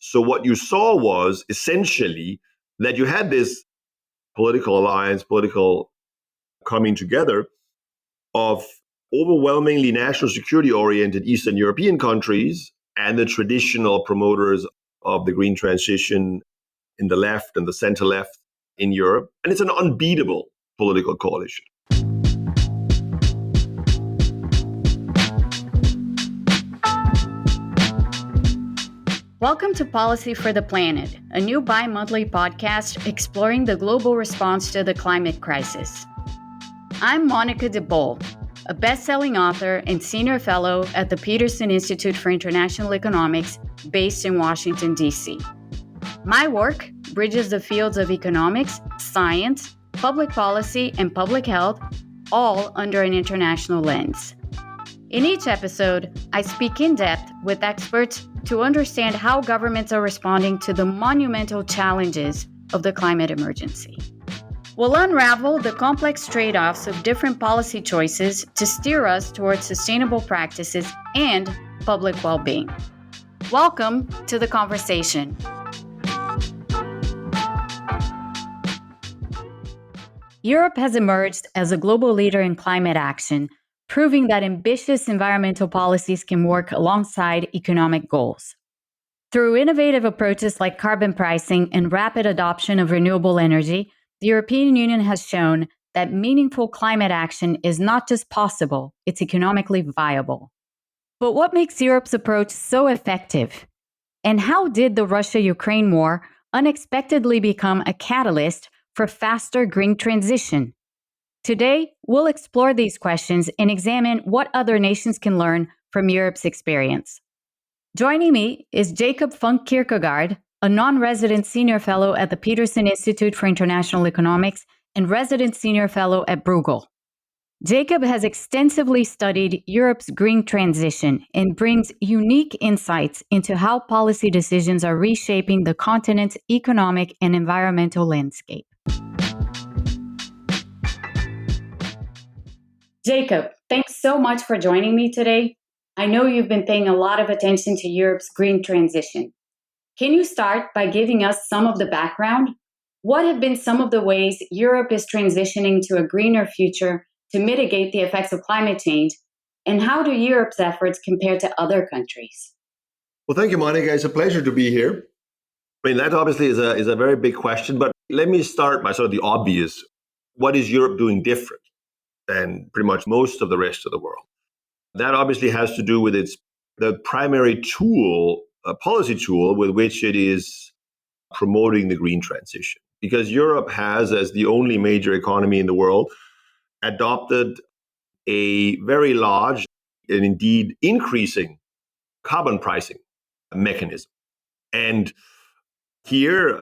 So what you saw was essentially that you had this political alliance, political coming together of overwhelmingly national security oriented Eastern European countries and the traditional promoters of the green transition in the left and the center left in Europe. And it's an unbeatable political coalition. Welcome to Policy for the Planet, a new bi-monthly podcast exploring the global response to the climate crisis. I'm Monica de Bol, a best-selling author and senior fellow at the Peterson Institute for International Economics based in Washington, D.C. My work bridges the fields of economics, science, public policy, and public health, all under an international lens. In each episode, I speak in depth with experts to understand how governments are responding to the monumental challenges of the climate emergency. We'll unravel the complex trade-offs of different policy choices to steer us towards sustainable practices and public well-being. Welcome to the conversation. Europe has emerged as a global leader in climate action, proving that ambitious environmental policies can work alongside economic goals. Through innovative approaches like carbon pricing and rapid adoption of renewable energy, the European Union has shown that meaningful climate action is not just possible, it's economically viable. But what makes Europe's approach so effective? And how did the Russia-Ukraine war unexpectedly become a catalyst for faster green transition? Today, we'll explore these questions and examine what other nations can learn from Europe's experience. Joining me is Jacob Funk Kirkegaard, a non-resident senior fellow at the Peterson Institute for International Economics and resident senior fellow at Bruegel. Jacob has extensively studied Europe's green transition and brings unique insights into how policy decisions are reshaping the continent's economic and environmental landscape. Jacob, thanks so much for joining me today. I know you've been paying a lot of attention to Europe's green transition. Can you start by giving us some of the background? What have been some of the ways Europe is transitioning to a greener future to mitigate the effects of climate change? And how do Europe's efforts compare to other countries? Well, thank you, Monica. It's a pleasure to be here. I mean, that obviously is a very big question, but let me start by sort of the obvious. What is Europe doing different than pretty much most of the rest of the world? That obviously has to do with the primary tool, a policy tool with which it is promoting the green transition. Because Europe has, as the only major economy in the world, adopted a very large and indeed increasing carbon pricing mechanism. And here,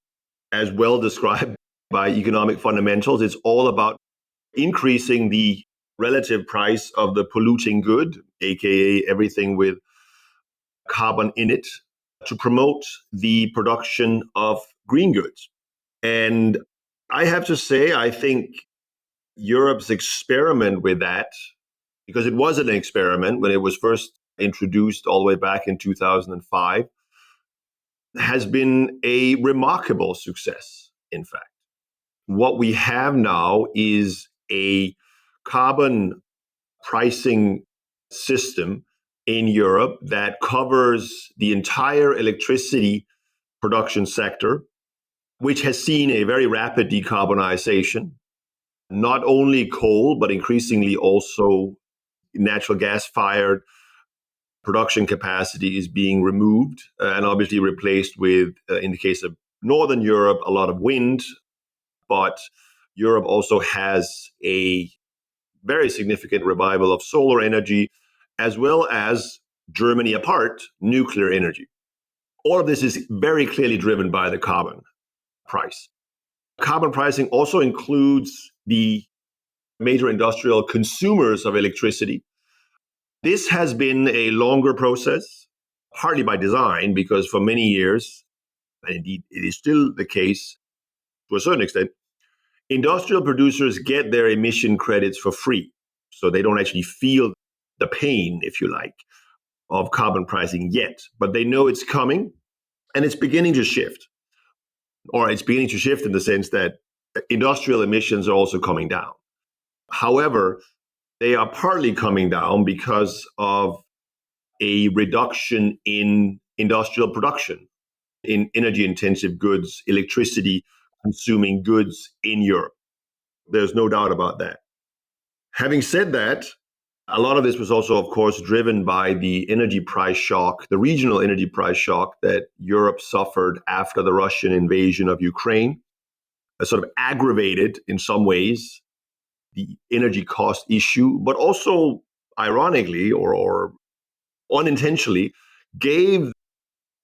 as well described by economic fundamentals, it's all about increasing the relative price of the polluting good, aka everything with carbon in it, to promote the production of green goods. And I have to say, I think Europe's experiment with that, because it was an experiment when it was first introduced all the way back in 2005, has been a remarkable success, in fact. What we have now is a carbon pricing system in Europe that covers the entire electricity production sector, which has seen a very rapid decarbonization. Not only coal, but increasingly also natural gas-fired production capacity is being removed and obviously replaced with, in the case of Northern Europe, a lot of wind. But Europe also has a very significant revival of solar energy, as well as, Germany apart, nuclear energy. All of this is very clearly driven by the carbon price. Carbon pricing also includes the major industrial consumers of electricity. This has been a longer process, partly by design, because for many years, and indeed it is still the case to a certain extent, industrial producers get their emission credits for free. So they don't actually feel the pain, if you like, of carbon pricing yet, but they know it's coming. And it's beginning to shift, or it's beginning to shift in the sense that industrial emissions are also coming down. However, they are partly coming down because of a reduction in industrial production, in energy intensive goods, electricity consuming goods in Europe. There's no doubt about that. Having said that, a lot of this was also, of course, driven by the energy price shock, the regional energy price shock that Europe suffered after the Russian invasion of Ukraine, sort of aggravated in some ways the energy cost issue, but also ironically or unintentionally gave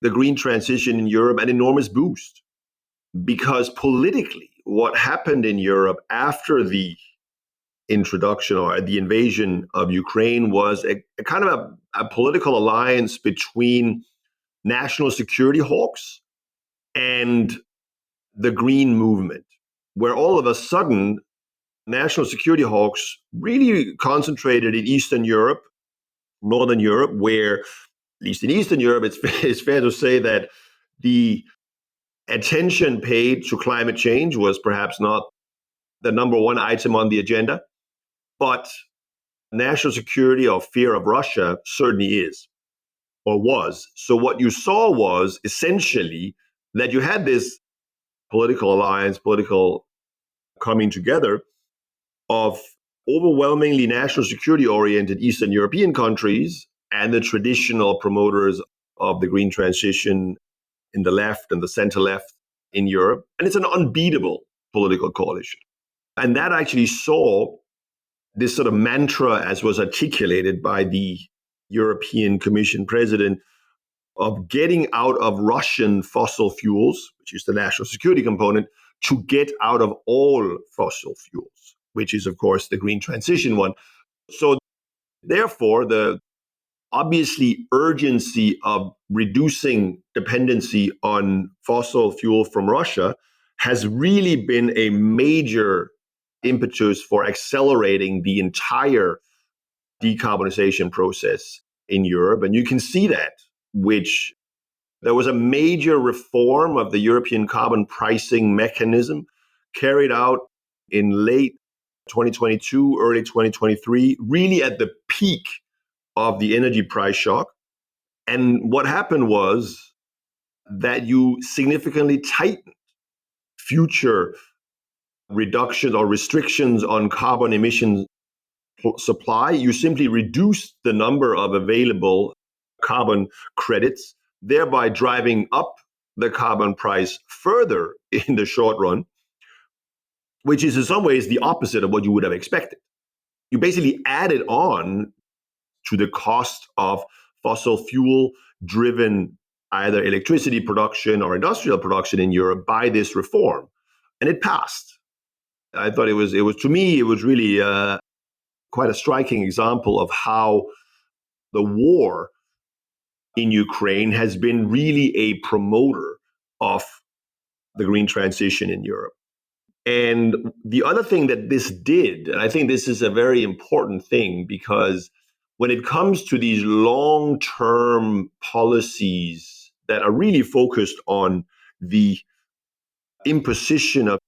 the green transition in Europe an enormous boost. Because politically, what happened in Europe after the introduction or the invasion of Ukraine was a kind of a political alliance between national security hawks and the green movement, where all of a sudden national security hawks really concentrated in Eastern Europe, Northern Europe, where, at least in Eastern Europe, it's fair to say that the attention paid to climate change was perhaps not the number one item on the agenda, but national security or fear of Russia certainly is or was. So what you saw was essentially that you had this political alliance, political coming together of overwhelmingly national security oriented Eastern European countries and the traditional promoters of the green transition in the left and the center left in Europe. And it's an unbeatable political coalition. And that actually saw this sort of mantra, as was articulated by the European Commission president, of getting out of Russian fossil fuels, which is the national security component, to get out of all fossil fuels, which is, of course, the green transition one. So therefore, the obviously urgency of reducing dependency on fossil fuel from Russia has really been a major impetus for accelerating the entire decarbonization process in Europe. And you can see that, which there was a major reform of the European carbon pricing mechanism carried out in late 2022, early 2023, really at the peak of the energy price shock. And what happened was that you significantly tightened future reductions or restrictions on carbon emission supply. You simply reduced the number of available carbon credits, thereby driving up the carbon price further in the short run, which is in some ways the opposite of what you would have expected. You basically added on to the cost of fossil fuel driven either electricity production or industrial production in Europe by this reform. And it passed. I thought it was to me, it was really quite a striking example of how the war in Ukraine has been really a promoter of the green transition in Europe. And the other thing that this did, and I think this is a very important thing, because when it comes to these long-term policies that are really focused on the imposition of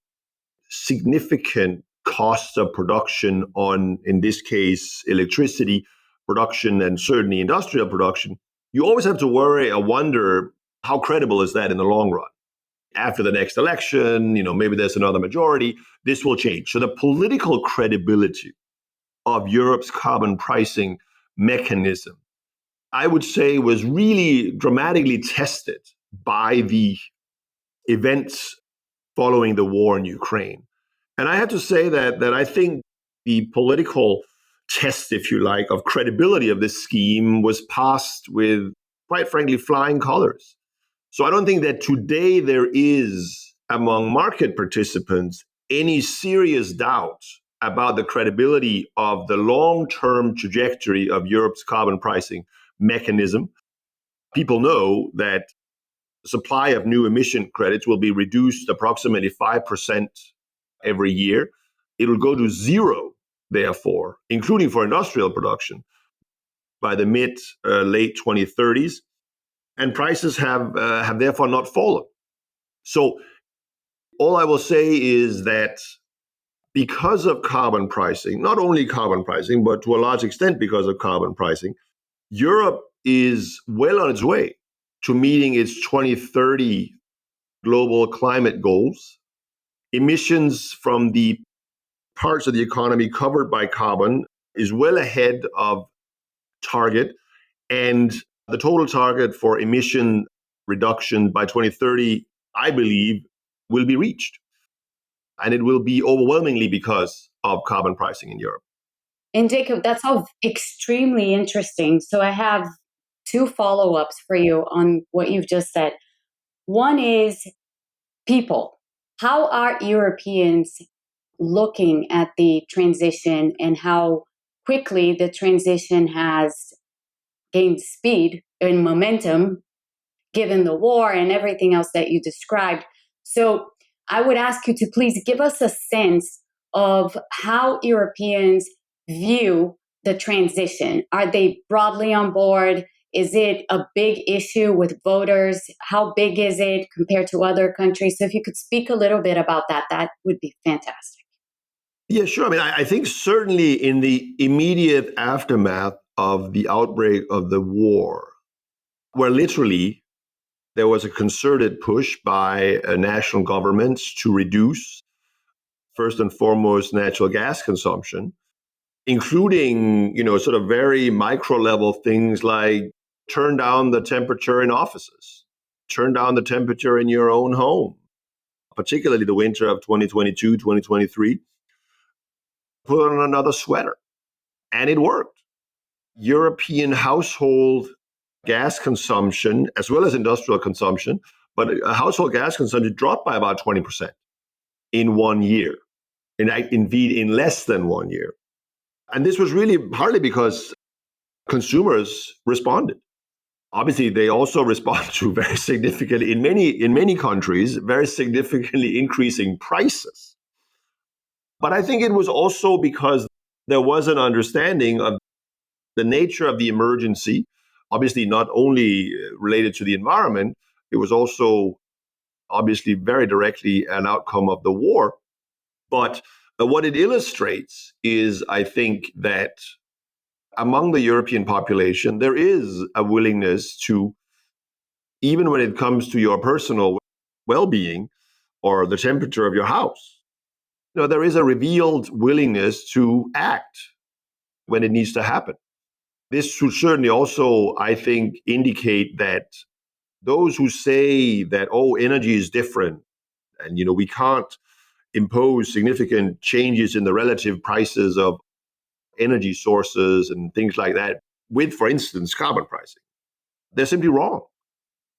significant costs of production on, in this case, electricity production and certainly industrial production, you always have to worry or wonder how credible is that in the long run. After the next election, maybe there's another majority, this will change. So the political credibility of Europe's carbon pricing mechanism, I would say, was really dramatically tested by the events following the war in Ukraine. And I have to say that I think the political test, if you like, of credibility of this scheme was passed with, quite frankly, flying colors. So I don't think that today there is, among market participants, any serious doubt about the credibility of the long-term trajectory of Europe's carbon pricing mechanism. People know that the supply of new emission credits will be reduced approximately 5% every year. It will go to zero, therefore, including for industrial production, by the late 2030s. and prices have therefore not fallen. So all I will say is that because of carbon pricing, not only carbon pricing, but to a large extent because of carbon pricing, Europe is well on its way to meeting its 2030 global climate goals. Emissions from the parts of the economy covered by carbon is well ahead of target, and the total target for emission reduction by 2030, I believe, will be reached. And it will be overwhelmingly because of carbon pricing in Europe. And Jacob, that's all extremely interesting. So I have two follow-ups for you on what you've just said. One is people. How are Europeans looking at the transition and how quickly the transition has gained speed and momentum given the war and everything else that you described? So I would ask you to please give us a sense of how Europeans view the transition. Are they broadly on board? Is it a big issue with voters? How big is it compared to other countries? So if you could speak a little bit about that, that would be fantastic. Yeah, sure. I mean, I think certainly in the immediate aftermath of the outbreak of the war, where literally there was a concerted push by national governments to reduce, first and foremost, natural gas consumption, including, sort of very micro level things like turn down the temperature in offices, turn down the temperature in your own home, particularly the winter of 2022, 2023, put on another sweater. And it worked. European household gas consumption, as well as industrial consumption, but household gas consumption dropped by about 20% in 1 year, and indeed in less than 1 year. And this was really partly because consumers responded. Obviously, they also respond to very significantly, in many countries, very significantly increasing prices. But I think it was also because there was an understanding of the nature of the emergency, obviously not only related to the environment, it was also obviously very directly an outcome of the war. But what it illustrates is, I think, that among the European population, there is a willingness to, even when it comes to your personal well-being or the temperature of your house, there is a revealed willingness to act when it needs to happen. This should certainly also, I think, indicate that those who say that, energy is different and, we can't impose significant changes in the relative prices of energy sources and things like that with, for instance, carbon pricing, they're simply wrong.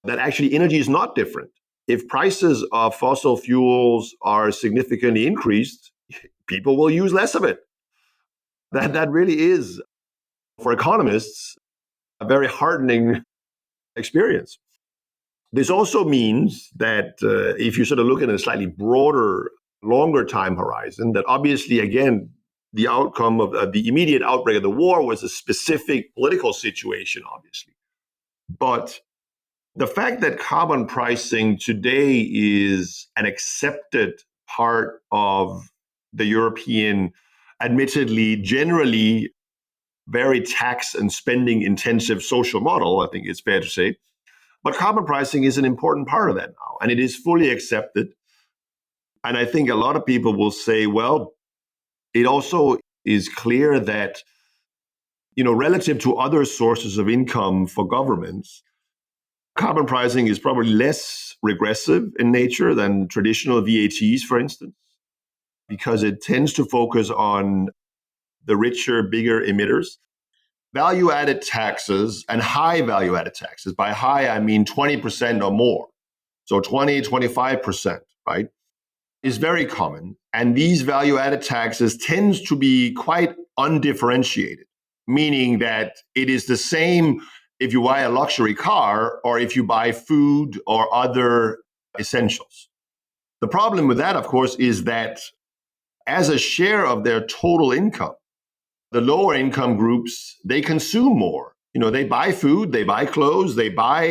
That actually energy is not different. If prices of fossil fuels are significantly increased, people will use less of it. That really is, for economists, a very heartening experience. This also means that if you sort of look at a slightly broader, longer time horizon, that obviously, again, the outcome of the immediate outbreak of the war was a specific political situation, obviously. But the fact that carbon pricing today is an accepted part of the European, admittedly, generally very tax and spending intensive social model, I think it's fair to say. But carbon pricing is an important part of that now, and it is fully accepted. And I think a lot of people will say, well, it also is clear that, relative to other sources of income for governments, carbon pricing is probably less regressive in nature than traditional VATs, for instance, because it tends to focus on the richer, bigger emitters. Value-added taxes and high value-added taxes, by high, I mean 20% or more, so 20, 25%, right, is very common. And these value-added taxes tends to be quite undifferentiated, meaning that it is the same if you buy a luxury car or if you buy food or other essentials. The problem with that, of course, is that as a share of their total income, the lower income groups, they consume more. They buy food, they buy clothes, they buy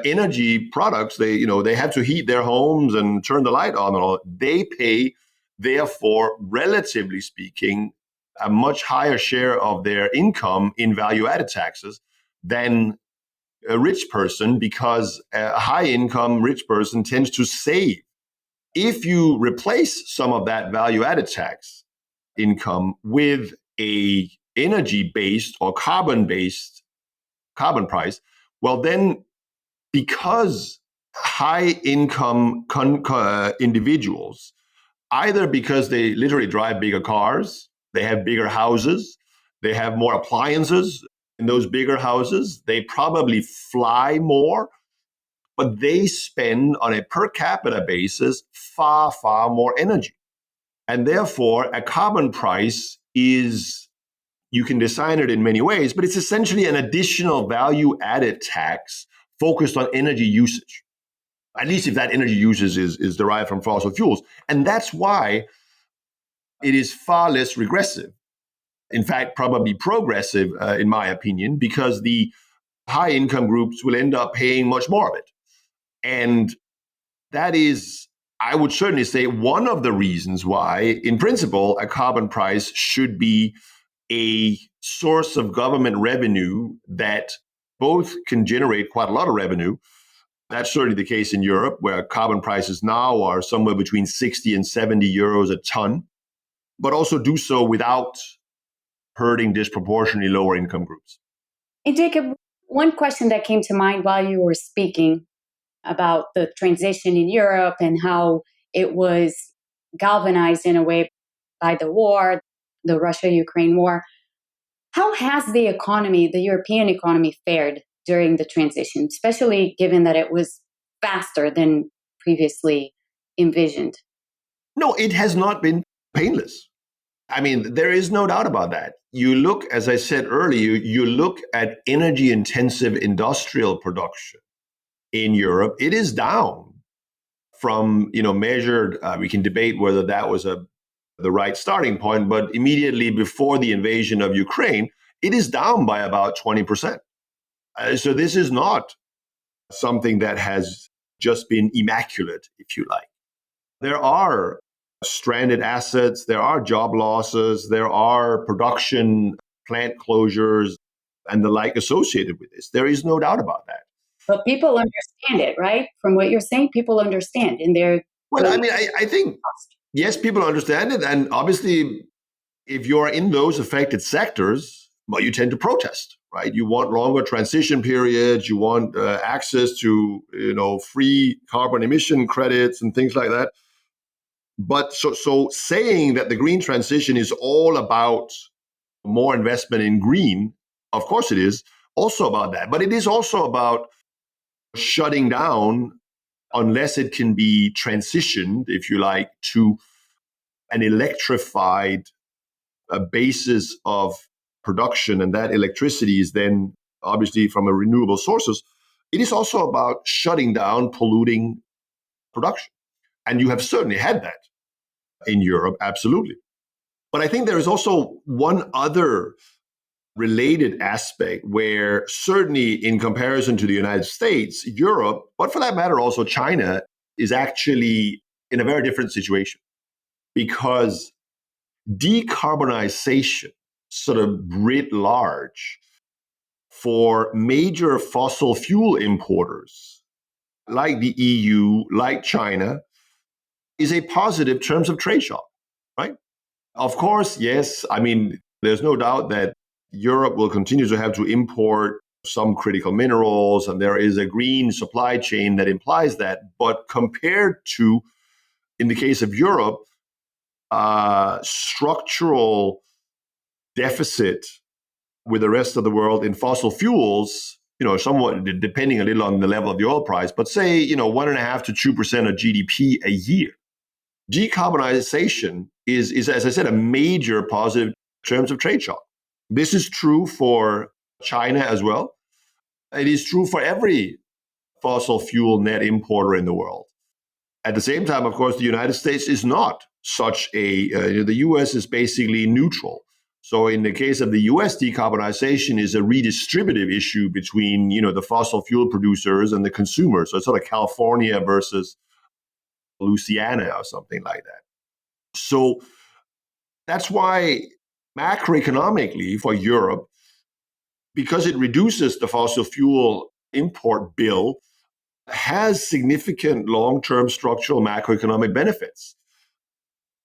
energy products. They have to heat their homes and turn the light on and all. They pay, therefore, relatively speaking, a much higher share of their income in value-added taxes than a rich person, because a high-income rich person tends to save. If you replace some of that value-added tax income with a energy-based or carbon price, well, then, because high income individuals, either because they literally drive bigger cars, they have bigger houses, they have more appliances in those bigger houses, they probably fly more, but they spend on a per capita basis far, far more energy. And therefore, a carbon price is, you can design it in many ways, but it's essentially an additional value added tax focused on energy usage, at least if that energy usage is derived from fossil fuels. And that's why it is far less regressive. In fact, probably progressive, in my opinion, because the high income groups will end up paying much more of it. And that is, I would certainly say, one of the reasons why, in principle, a carbon price should be a source of government revenue that both can generate quite a lot of revenue. That's certainly the case in Europe, where carbon prices now are somewhere between 60 and 70 euros a ton, but also do so without hurting disproportionately lower income groups. And Jacob, one question that came to mind while you were speaking about the transition in Europe and how it was galvanized in a way by the war, the Russia-Ukraine war. How has the economy, the European economy, fared during the transition, especially given that it was faster than previously envisioned? No, it has not been painless. I mean, there is no doubt about that. You look, as I said earlier, you look at energy intensive industrial production in Europe, it is down from, measured, we can debate whether that was the right starting point, but immediately before the invasion of Ukraine, it is down by about 20%. So this is not something that has just been immaculate, if you like. There are stranded assets, there are job losses, there are production plant closures and the like associated with this. There is no doubt about that. But people understand it, right? From what you're saying, people understand, and they're Well, I mean, I think, yes, people understand it. And obviously, if you're in those affected sectors, well, you tend to protest, right? You want longer transition periods. You want access to, free carbon emission credits and things like that. But so saying that the green transition is all about more investment in green, of course it is also about that. But it is also about shutting down, unless it can be transitioned, if you like, to an electrified basis of production, and that electricity is then obviously from a renewable sources. It is also about shutting down polluting production. And you have certainly had that in Europe, absolutely. But I think there is also one other related aspect where, certainly in comparison to the United States, Europe, but for that matter also China, is actually in a very different situation, because decarbonization, sort of writ large, for major fossil fuel importers like the EU, like China, is a positive terms of trade shock, right? Of course, yes. I mean, there's no doubt that Europe will continue to have to import some critical minerals, and there is a green supply chain that implies that. But compared to, in the case of Europe, structural deficit with the rest of the world in fossil fuels, somewhat depending a little on the level of the oil price, but say, 1.5% to 2% of GDP a year. Decarbonization is, as I said, a major positive terms of trade shock. This is true for China as well. It is true for every fossil fuel net importer in the world. At the same time, of course, the United States is not such a, the US is basically neutral So in the case of the US, decarbonization is a redistributive issue between, the fossil fuel producers and the consumers. So it's sort of California versus Louisiana or something like that. So that's why macroeconomically for Europe, because it reduces the fossil fuel import bill, has significant long-term structural macroeconomic benefits.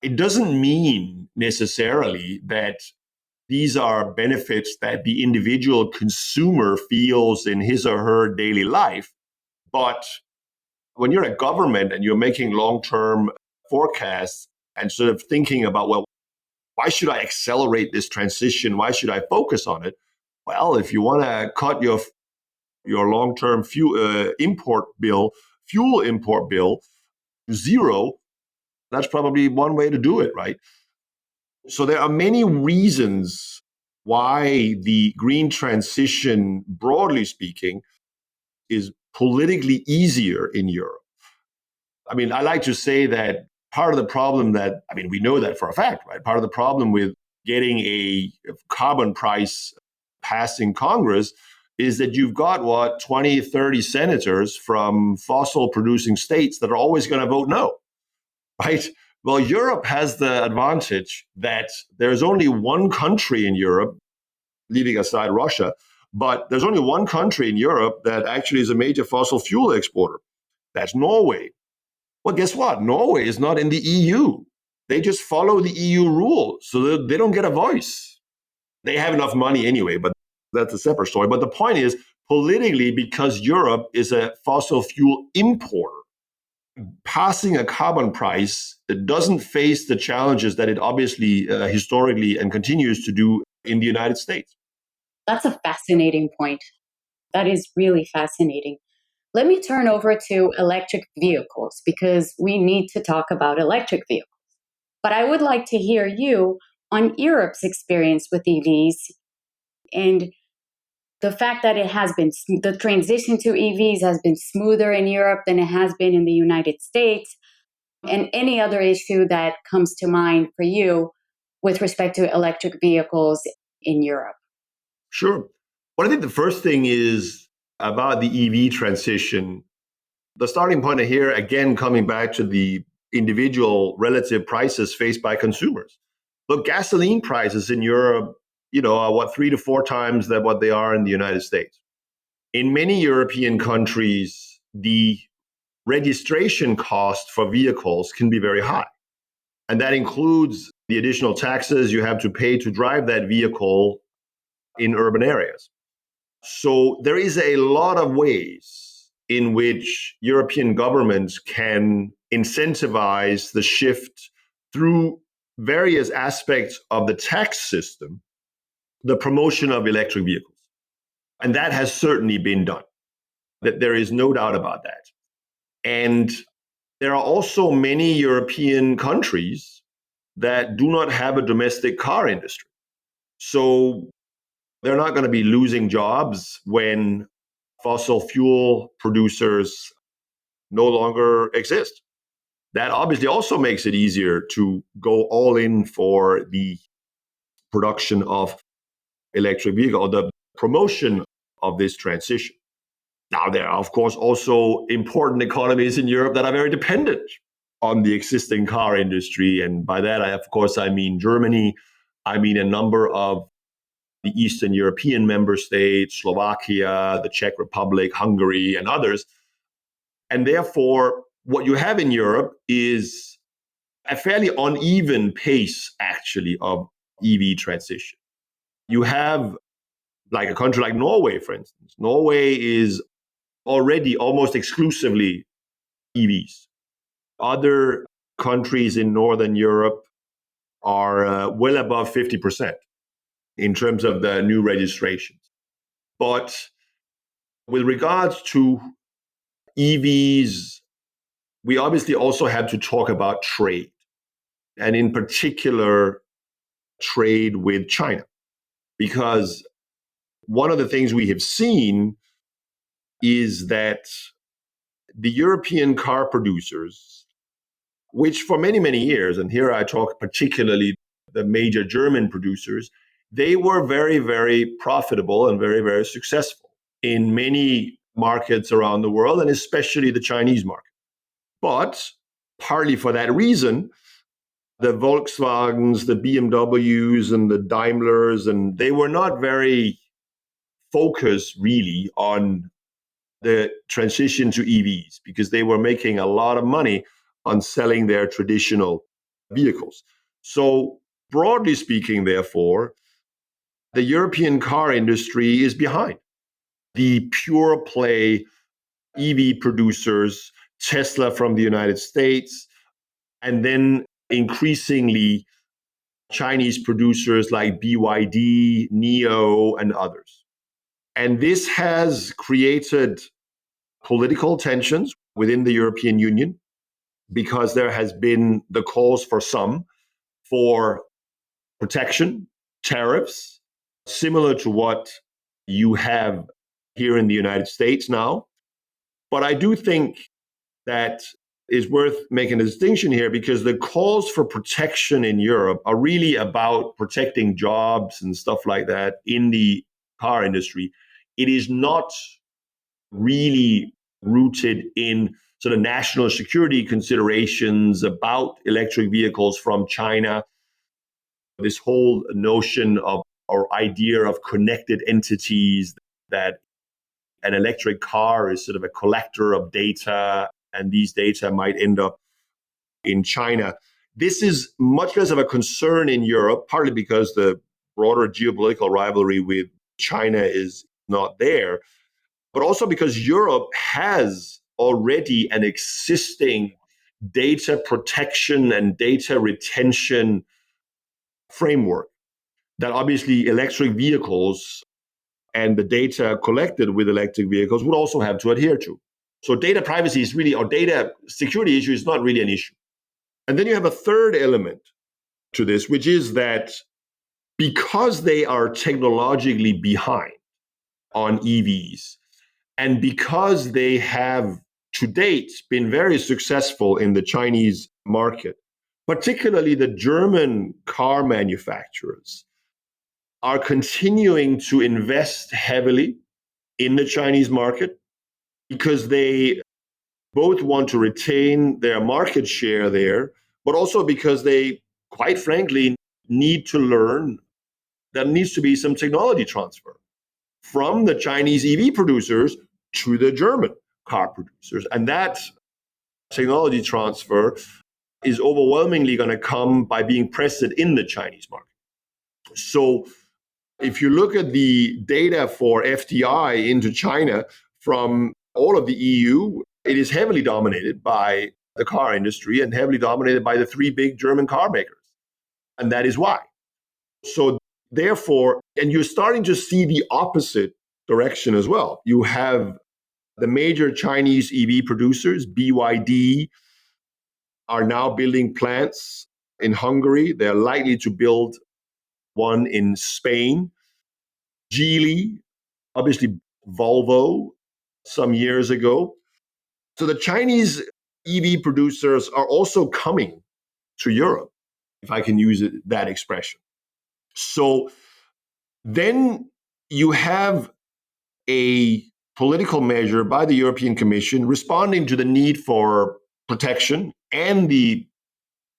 It doesn't mean necessarily that these are benefits that the individual consumer feels in his or her daily life. But when you're a government and you're making long-term forecasts and sort of thinking about, well, why should I accelerate this transition? Why should I focus on it? Well, if you want to cut your long-term fuel import bill to zero, that's probably one way to do it, right? So there are many reasons why the green transition, broadly speaking, is politically easier in Europe. I mean, I like to say that part of the problem we know that for a fact, right? Part of the problem with getting a carbon price passed in Congress is that you've got 20, 30 senators from fossil producing states that are always going to vote no, right? Well, Europe has the advantage that there's only one country in Europe, leaving aside Russia, but there's only one country in Europe that actually is a major fossil fuel exporter. That's Norway. Well, guess what? Norway is not in the EU. They just follow the EU rules, so they don't get a voice. They have enough money anyway, but that's a separate story. But the point is, politically, because Europe is a fossil fuel importer, passing a carbon price that doesn't face the challenges that it obviously historically and continues to do in the United States. That's a fascinating point. That is really fascinating. Let me turn over to electric vehicles because we need to talk about electric vehicles. But I would like to hear you on Europe's experience with EVs and the fact that the transition to EVs has been smoother in Europe than it has been in the United States, and any other issue that comes to mind for you with respect to electric vehicles in Europe. Sure. Well, I think the first thing is about the EV transition. The starting point here, again, coming back to the individual relative prices faced by consumers. Look, gasoline prices in Europe, are 3 to 4 times that what they are in the United States. In many European countries, the registration cost for vehicles can be very high. And that includes the additional taxes you have to pay to drive that vehicle in urban areas. So there is a lot of ways in which European governments can incentivize the shift through various aspects of the tax system, the promotion of electric vehicles. And that has certainly been done. That there is no doubt about that. And there are also many European countries that do not have a domestic car industry. So they're not going to be losing jobs when fossil fuel producers no longer exist. That obviously also makes it easier to go all in for the production of electric vehicle or the promotion of this transition. Now, there are, of course, also important economies in Europe that are very dependent on the existing car industry. And by that, I mean Germany. I mean a number of the Eastern European member states, Slovakia, the Czech Republic, Hungary, and others. And therefore, what you have in Europe is a fairly uneven pace, actually, of EV transition. You have like a country like Norway, for instance. Norway is already almost exclusively EVs. Other countries in Northern Europe are well above 50% in terms of the new registrations. But with regards to EVs, we obviously also have to talk about trade, and in particular, trade with China. Because one of the things we have seen is that the European car producers, which for many, many years, and here I talk particularly the major German producers, they were very, very profitable and very, very successful in many markets around the world, and especially the Chinese market. But partly for that reason, the Volkswagens, the BMWs, and the Daimlers, and they were not very focused really on the transition to EVs because they were making a lot of money on selling their traditional vehicles. So, broadly speaking, therefore, the European car industry is behind the pure play EV producers, Tesla from the United States, and then increasingly Chinese producers like BYD, NIO, and others. And this has created political tensions within the European Union because there has been the calls for some for protection, tariffs, similar to what you have here in the United States now. But I do think that is worth making a distinction here because the calls for protection in Europe are really about protecting jobs and stuff like that in the car industry. It is not really rooted in sort of national security considerations about electric vehicles from China. This whole notion of or idea of connected entities, that an electric car is sort of a collector of data, and these data might end up in China. This is much less of a concern in Europe, partly because the broader geopolitical rivalry with China is not there, but also because Europe has already an existing data protection and data retention framework that obviously electric vehicles and the data collected with electric vehicles would also have to adhere to. So data privacy is really, or data security issue is not really an issue. And then you have a third element to this, which is that because they are technologically behind on EVs, and because they have to date been very successful in the Chinese market, particularly the German car manufacturers are continuing to invest heavily in the Chinese market because they both want to retain their market share there, but also because they, quite frankly, need to learn there needs to be some technology transfer from the Chinese EV producers to the German car producers. And that technology transfer is overwhelmingly going to come by being present in the Chinese market. So if you look at the data for FDI into China from all of the EU, it is heavily dominated by the car industry and heavily dominated by the three big German car makers. And that is why. So therefore, and you're starting to see the opposite direction as well. You have the major Chinese EV producers, BYD, are now building plants in Hungary. They're likely to build one in Spain. Geely, obviously Volvo, some years ago. So the Chinese EV producers are also coming to Europe, if I can use that expression. So then you have a political measure by the European Commission responding to the need for protection and the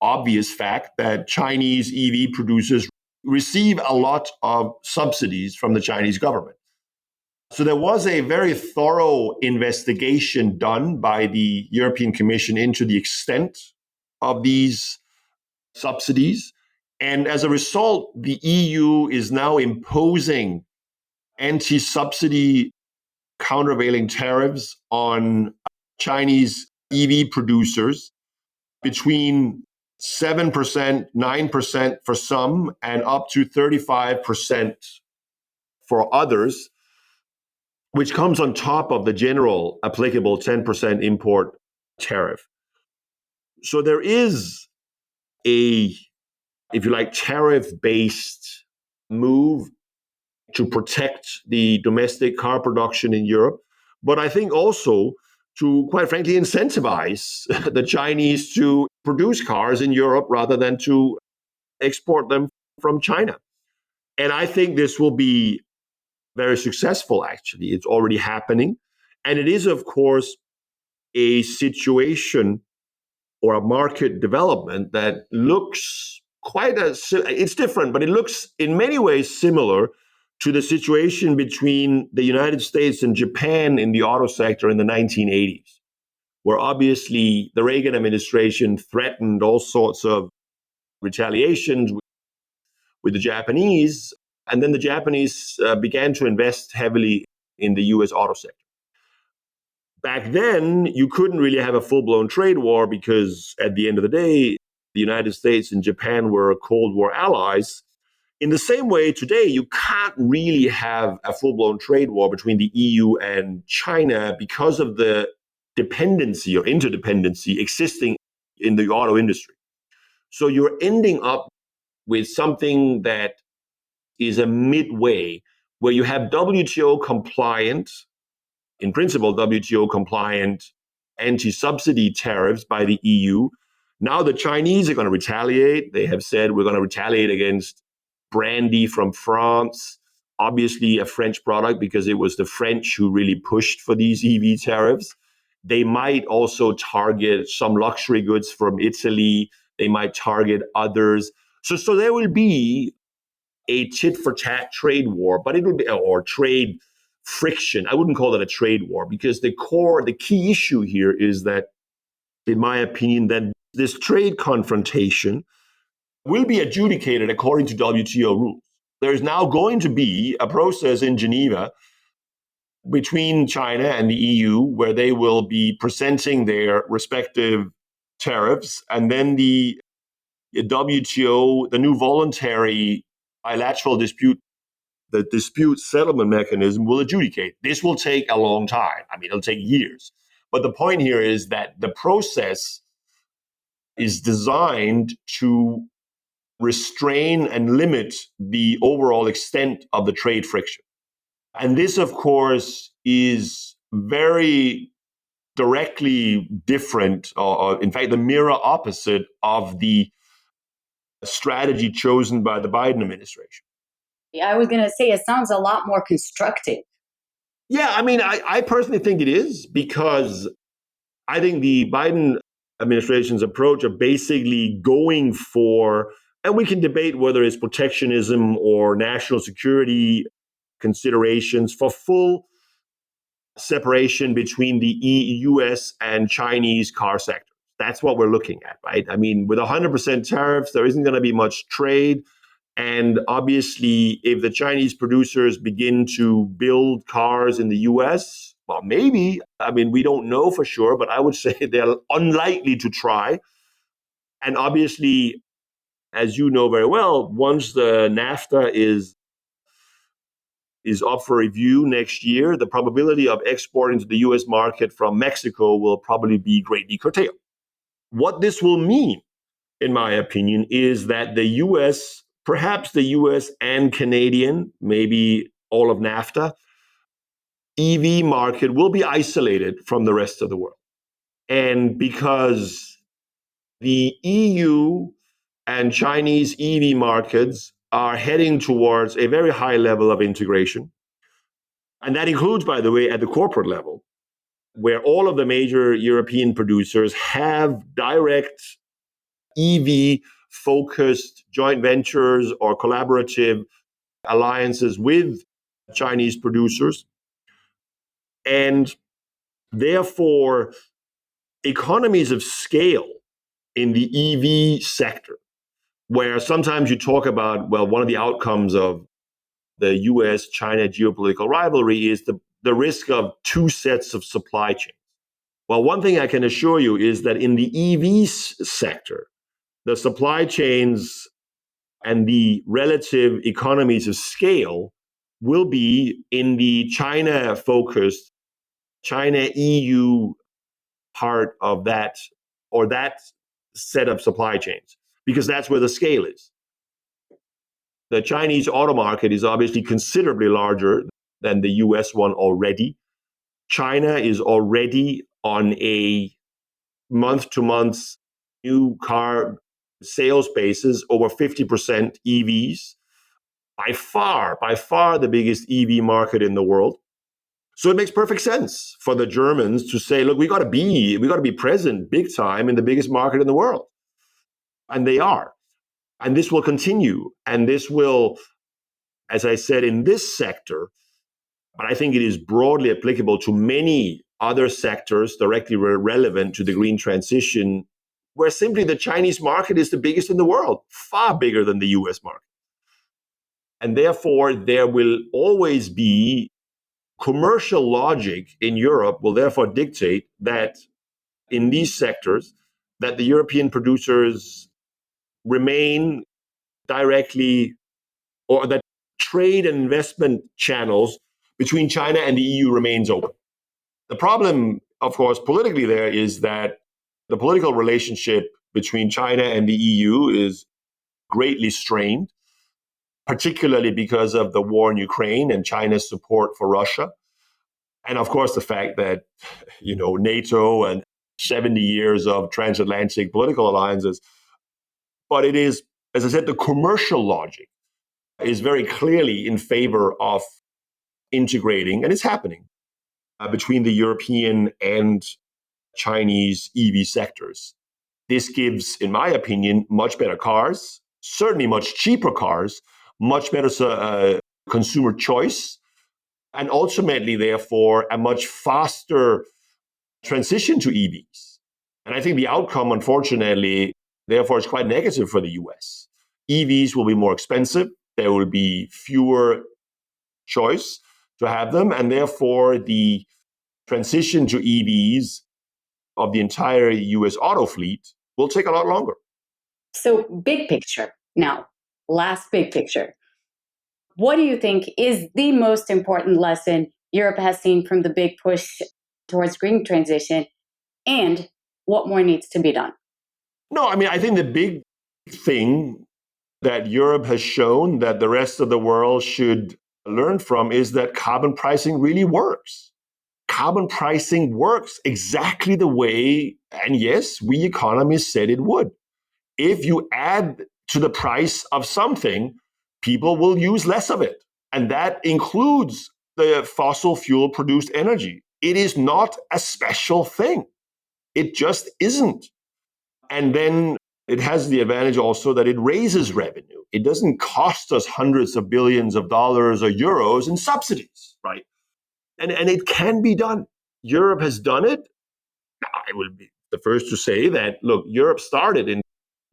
obvious fact that Chinese EV producers receive a lot of subsidies from the Chinese government. So there was a very thorough investigation done by the European Commission into the extent of these subsidies. And as a result, the EU is now imposing anti-subsidy countervailing tariffs on Chinese EV producers between 7%, 9% for some, and up to 35% for others, which comes on top of the general applicable 10% import tariff. So there is a, if you like, tariff-based move to protect the domestic car production in Europe, but I think also to, quite frankly, incentivize the Chinese to produce cars in Europe rather than to export them from China. And I think this will be very successful, actually. It's already happening. And it is, of course, a situation or a market development that looks it's different, but it looks in many ways similar to the situation between the United States and Japan in the auto sector in the 1980s, where obviously the Reagan administration threatened all sorts of retaliations with the Japanese. And then the Japanese began to invest heavily in the US auto sector. Back then, you couldn't really have a full-blown trade war because at the end of the day, the United States and Japan were Cold War allies. In the same way, today, you can't really have a full-blown trade war between the EU and China because of the dependency or interdependency existing in the auto industry. So you're ending up with something that is a midway where you have WTO compliant, in principle, WTO compliant anti-subsidy tariffs by the EU. Now the Chinese are going to retaliate. They have said we're going to retaliate against brandy from France, obviously a French product because it was the French who really pushed for these EV tariffs. They might also target some luxury goods from Italy. They might target others. So there will be a tit for tat trade war, but it would be, or trade friction. I wouldn't call it a trade war because the key issue here is that, in my opinion, that this trade confrontation will be adjudicated according to WTO rules. There's now going to be a process in Geneva between China and the EU where they will be presenting their respective tariffs, and then the WTO, the new voluntary bilateral the dispute settlement mechanism will adjudicate. This will take a long time. I mean, it'll take years. But the point here is that the process is designed to restrain and limit the overall extent of the trade friction. And this, of course, is very directly different, or in fact, the mirror opposite of the strategy chosen by the Biden administration. I was going to say it sounds a lot more constructive. Yeah, I mean, I personally think it is because I think the Biden administration's approach of basically going for, and we can debate whether it's protectionism or national security considerations, for full separation between the US and Chinese car sector. That's what we're looking at, right? I mean, with 100% tariffs, there isn't going to be much trade. And obviously, if the Chinese producers begin to build cars in the US, well, maybe. I mean, we don't know for sure, but I would say they're unlikely to try. And obviously, as you know very well, once the NAFTA is up for review next year, the probability of exporting to the US market from Mexico will probably be greatly curtailed. What this will mean, in my opinion, is that the US, perhaps the US and Canadian, maybe all of NAFTA, EV market will be isolated from the rest of the world. And because the EU and Chinese EV markets are heading towards a very high level of integration, and that includes, by the way, at the corporate level, where all of the major European producers have direct EV focused joint ventures or collaborative alliances with Chinese producers. And therefore, economies of scale in the EV sector, where sometimes you talk about, well, one of the outcomes of the US China geopolitical rivalry is the risk of two sets of supply chains. Well, one thing I can assure you is that in the EV sector, the supply chains and the relative economies of scale will be in the China focused, China EU part of that, or that set of supply chains, because that's where the scale is. The Chinese auto market is obviously considerably larger than the US one already. China is already on a month to month new car sales basis over 50% EVs. by far the biggest EV market in the world. So it makes perfect sense for the Germans to say, look, we got to be present big time in the biggest market in the world. And they are. And this will continue. And this will, as I said, in this sector, but I think it is broadly applicable to many other sectors directly relevant to the green transition, where simply the Chinese market is the biggest in the world, far bigger than the US market. And therefore, there will always be commercial logic in Europe will therefore dictate that in these sectors, that the European producers remain directly, or that trade and investment channels between China and the EU remains open. The problem, of course, politically there is that the political relationship between China and the EU is greatly strained, particularly because of the war in Ukraine and China's support for Russia. And of course, the fact that, NATO and 70 years of transatlantic political alliances. But it is, as I said, the commercial logic is very clearly in favor of integrating, and it's happening, between the European and Chinese EV sectors. This gives, in my opinion, much better cars, certainly much cheaper cars, much better consumer choice, and ultimately, therefore, a much faster transition to EVs. And I think the outcome, unfortunately, therefore, is quite negative for the US. EVs will be more expensive. There will be fewer choice to have them. And therefore, the transition to EVs of the entire US auto fleet will take a lot longer. So, big picture now, last big picture. What do you think is the most important lesson Europe has seen from the big push towards green transition, and what more needs to be done? No, I think the big thing that Europe has shown that the rest of the world should learn from is that carbon pricing really works. Carbon pricing works exactly the way, and yes, we economists said it would. If you add to the price of something, people will use less of it. And that includes the fossil fuel produced energy. It is not a special thing. It just isn't. And then it has the advantage also that it raises revenue. It doesn't cost us hundreds of billions of dollars or euros in subsidies, right? And it can be done. Europe has done it. I will be the first to say that, look, Europe started in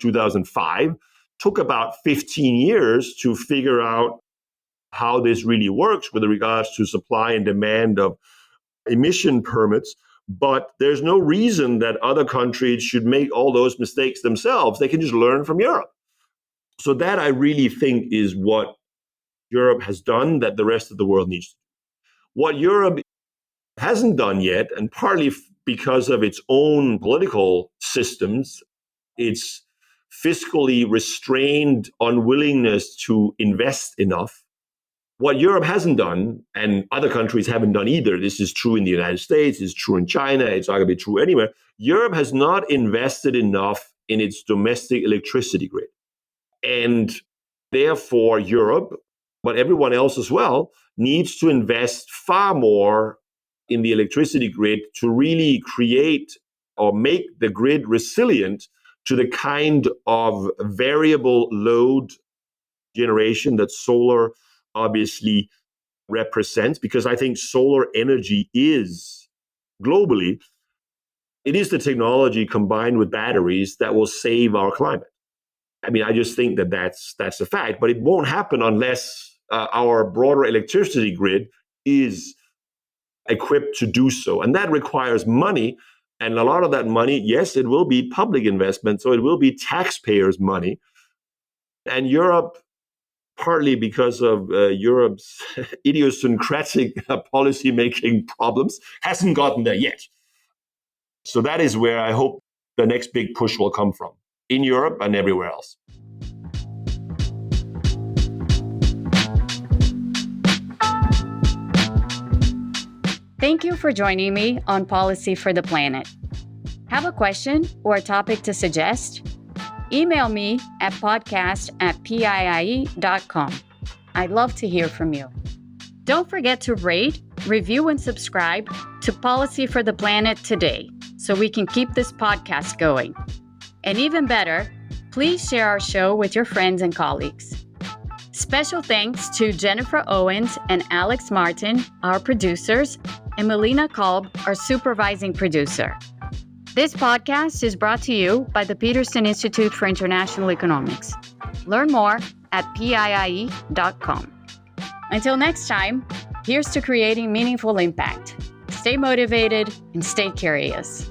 2005, took about 15 years to figure out how this really works with regards to supply and demand of emission permits. But there's no reason that other countries should make all those mistakes themselves. They can just learn from Europe. So that I really think is what Europe has done that the rest of the world needs to do. What Europe hasn't done yet, and partly because of its own political systems, its fiscally restrained unwillingness to invest enough. What Europe hasn't done, and other countries haven't done either, this is true in the United States, it's true in China, it's arguably true anywhere, Europe has not invested enough in its domestic electricity grid. And therefore, Europe, but everyone else as well, needs to invest far more in the electricity grid to really create or make the grid resilient to the kind of variable load generation that solar obviously represents, because I think solar energy is globally, it is the technology combined with batteries that will save our climate. I just think that that's a fact, but it won't happen unless our broader electricity grid is equipped to do so. And that requires money. And a lot of that money, yes, it will be public investment. So it will be taxpayers' money. And Europe, partly because of Europe's idiosyncratic policy-making problems, hasn't gotten there yet. So that is where I hope the next big push will come from, in Europe and everywhere else. Thank you for joining me on Policy for the Planet. Have a question or a topic to suggest? Email me at podcast@piie.com. I'd love to hear from you. Don't forget to rate, review, and subscribe to Policy for the Planet today so we can keep this podcast going. And even better, please share our show with your friends and colleagues. Special thanks to Jennifer Owens and Alex Martin, our producers, and Melina Kolb, our supervising producer. This podcast is brought to you by the Peterson Institute for International Economics. Learn more at PIIE.com. Until next time, here's to creating meaningful impact. Stay motivated and stay curious.